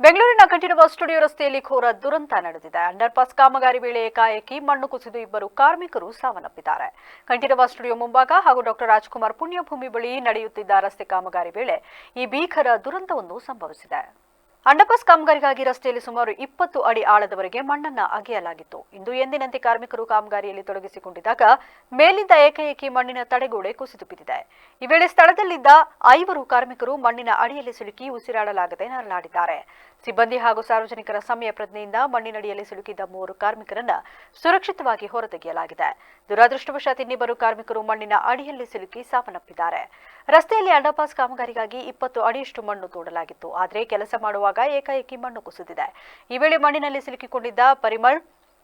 ಬೆಂಗಳೂರಿನ ಕಂಠೀರವ ಸ್ಟುಡಿಯೋ ರಸ್ತೆಯಲ್ಲಿ ಘೋರ ದುರಂತ ನಡೆದಿದೆ. ಅಂಡರ್ಪಾಸ್ ಕಾಮಗಾರಿ ವೇಳೆ ಏಕಾಏಕಿ ಮಣ್ಣು ಕುಸಿದು ಇಬ್ಬರು ಕಾರ್ಮಿಕರು ಸಾವನ್ನಪ್ಪಿದ್ದಾರೆ. ಕಂಠೀರವ ಸ್ಟುಡಿಯೋ ಮುಂಭಾಗ ಹಾಗೂ ಡಾಕ್ಟರ್ ರಾಜ್ಕುಮಾರ್ ಪುಣ್ಯಭೂಮಿ ಬಳಿ ನಡೆಯುತ್ತಿದ್ದ ರಸ್ತೆ ಕಾಮಗಾರಿ ವೇಳೆ ಈ ಭೀಕರ ದುರಂತವೊಂದು ಸಂಭವಿಸಿದೆ. ಅಂಡರ್ಪಾಸ್ ಕಾಮಗಾರಿಗಾಗಿ ರಸ್ತೆಯಲ್ಲಿ ಸುಮಾರು 20 ಅಡಿ ಆಳದವರೆಗೆ ಮಣ್ಣನ್ನು ಅಗೆಯಲಾಗಿತ್ತು. ಇಂದು ಎಂದಿನಂತೆ ಕಾರ್ಮಿಕರು ಕಾಮಗಾರಿಯಲ್ಲಿ ತೊಡಗಿಸಿಕೊಂಡಿದ್ದಾಗ ಮೇಲಿಂದ ಏಕಾಏಕಿ ಮಣ್ಣಿನ ತಡೆಗೋಡೆ ಕುಸಿದು ಬಿದ್ದಿದೆ. ಈ ವೇಳೆ ಸ್ಥಳದಲ್ಲಿದ್ದ 5 ಕಾರ್ಮಿಕರು ಮಣ್ಣಿನ ಅಡಿಯಲ್ಲಿ ಸಿಲುಕಿ ಉಸಿರಾಡಲಾಗದೆ ನರಳಾಡಿದ್ದಾರೆ. ಸಿಬ್ಬಂದಿ ಹಾಗೂ ಸಾರ್ವಜನಿಕರ ಸಮಯ ಪ್ರಜ್ಞೆಯಿಂದ ಮಣ್ಣಿನಡಿಯಲ್ಲಿ ಸಿಲುಕಿದ್ದ 3 ಕಾರ್ಮಿಕರನ್ನ ಸುರಕ್ಷಿತವಾಗಿ ಹೊರತೆಗೆಯಲಾಗಿದೆ. ದುರದೃಷ್ಟವಶಾತ್ ಇನ್ನಿಬ್ಬರು ಕಾರ್ಮಿಕರು ಮಣ್ಣಿನ ಅಡಿಯಲ್ಲಿ ಸಿಲುಕಿ ಸಾವನ್ನಪ್ಪಿದ್ದಾರೆ. ರಸ್ತೆಯಲ್ಲಿ ಅಂಡರ್ಪಾಸ್ ಕಾಮಗಾರಿಗಾಗಿ 20 ಅಡಿಯಷ್ಟು ಮಣ್ಣು ತೋಡಲಾಗಿತ್ತು. ಆದರೆ ಕೆಲಸ ಮಾಡುವಾಗ ಏಕಾಏಕಿ ಮಣ್ಣು ಕುಸಿದಿದೆ. ಈ ವೇಳೆ ಮಣ್ಣಿನಲ್ಲಿ ಸಿಲುಕಿಕೊಂಡಿದ್ದ ಪರಿಮಳ್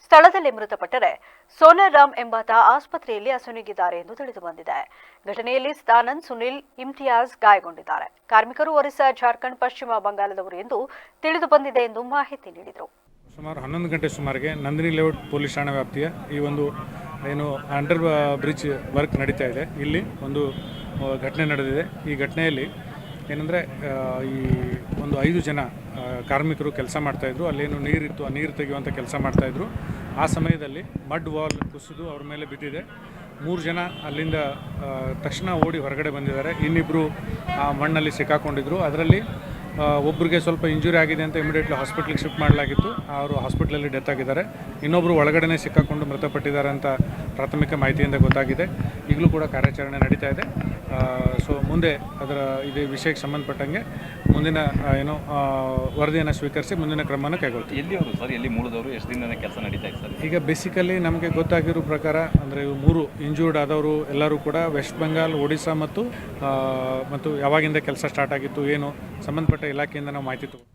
ಸ್ಥಳದಲ್ಲೇ ಮೃತಪಟ್ಟರೆ ಸೋನರ್ ರಾಮ್ ಎಂಬಾತ ಆಸ್ಪತ್ರೆಯಲ್ಲಿ ಅಸುನೀಗಿದ್ದಾರೆ ಎಂದು ತಿಳಿದು ಬಂದಿದೆ. ಘಟನೆಯಲ್ಲಿ ಆನಂದ್, ಸುನಿಲ್, ಇಮ್ತಿಯಾಜ್ ಗಾಯಗೊಂಡಿದ್ದಾರೆ. ಕಾರ್ಮಿಕರು ಒರಿಸ್ಸಾ, ಜಾರ್ಖಂಡ್, ಪಶ್ಚಿಮ ಬಂಗಾಳದವರು ಎಂದು ತಿಳಿದು ಬಂದಿದೆ ಎಂದು ಮಾಹಿತಿ ನೀಡಿದರು. ಸುಮಾರು 11 ಗಂಟೆ ಸುಮಾರಿಗೆ ನಂದಿನಿ ಲೇಔಟ್ ಪೊಲೀಸ್ ಠಾಣಾ ವ್ಯಾಪ್ತಿಯ ಈ ಒಂದು ಅಂಡರ್ ಬ್ರಿಡ್ಜ್ ವರ್ಕ್ ನಡೀತಾ ಇದೆ. ಇಲ್ಲಿ ಒಂದು ಘಟನೆ ನಡೆದಿದೆ. ಈ ಘಟನೆಯಲ್ಲಿ ಏನಂದರೆ ಈ ಒಂದು 5 ಜನ ಕಾರ್ಮಿಕರು ಕೆಲಸ ಮಾಡ್ತಾಯಿದ್ರು. ಅಲ್ಲೇನು ನೀರಿತ್ತು, ಆ ನೀರು ತೆಗೆಯುವಂಥ ಕೆಲಸ ಮಾಡ್ತಾಯಿದ್ರು. ಆ ಸಮಯದಲ್ಲಿ ಮಡ್ ವಾಲ್ ಕುಸಿದು ಅವ್ರ ಮೇಲೆ ಬಿದ್ದಿದೆ. 3 ಜನ ಅಲ್ಲಿಂದ ತಕ್ಷಣ ಓಡಿ ಹೊರಗಡೆ ಬಂದಿದ್ದಾರೆ. ಇನ್ನಿಬ್ಬರು ಆ ಮಣ್ಣಲ್ಲಿ ಸಿಕ್ಕಾಕೊಂಡಿದ್ರು. ಅದರಲ್ಲಿ ಒಬ್ಬರಿಗೆ ಸ್ವಲ್ಪ ಇಂಜುರಿ ಆಗಿದೆ ಅಂತ ಇಮಿಡಿಯೇಟ್ಲಿ ಹಾಸ್ಪಿಟ್ಲಿಗೆ ಶಿಫ್ಟ್ ಮಾಡಲಾಗಿತ್ತು. ಅವರು ಹಾಸ್ಪಿಟ್ಲಲ್ಲಿ ಡೆತ್ ಆಗಿದ್ದಾರೆ. ಇನ್ನೊಬ್ಬರು ಒಳಗಡೆ ಸಿಕ್ಕಾಕೊಂಡು ಮೃತಪಟ್ಟಿದ್ದಾರೆ ಅಂತ ಪ್ರಾಥಮಿಕ ಮಾಹಿತಿಯಿಂದ ಗೊತ್ತಾಗಿದೆ. ಈಗಲೂ ಕೂಡ ಕಾರ್ಯಾಚರಣೆ ನಡೀತಾ ಇದೆ. ಸೊ ಮುಂದೆ ಅದರ ಇದು ವಿಷಯಕ್ಕೆ ಸಂಬಂಧಪಟ್ಟಂಗೆ ಮುಂದಿನ ವರದಿಯನ್ನು ಸ್ವೀಕರಿಸಿ ಮುಂದಿನ ಕ್ರಮವನ್ನು ಕೈಗೊಳ್ತೀವಿ. ಎಲ್ಲಿಯವರು ಸರ್, ಎಲ್ಲಿ ಮೂಲದವರು, ಎಷ್ಟು ದಿನದಿಂದ ಕೆಲಸ ನಡೀತಾ ಇದೆ ಸರ್? ಈಗ ಬೇಸಿಕಲಿ ನಮಗೆ ಗೊತ್ತಾಗಿರೋ ಪ್ರಕಾರ ಅಂದರೆ 3 ಇಂಜೂರ್ಡ್ ಆದವರು ಎಲ್ಲರೂ ಕೂಡ ವೆಸ್ಟ್ ಬೆಂಗಾಲ್, ಒಡಿಸ್ಸಾ ಮತ್ತು ಯಾವಾಗಿಂದ ಕೆಲಸ ಸ್ಟಾರ್ಟ್ ಆಗಿತ್ತು ಏನು ಸಂಬಂಧಪಟ್ಟ ಇಲಾಖೆಯಿಂದ ನಾವು ಮಾಹಿತಿ ತಗೊಂಡು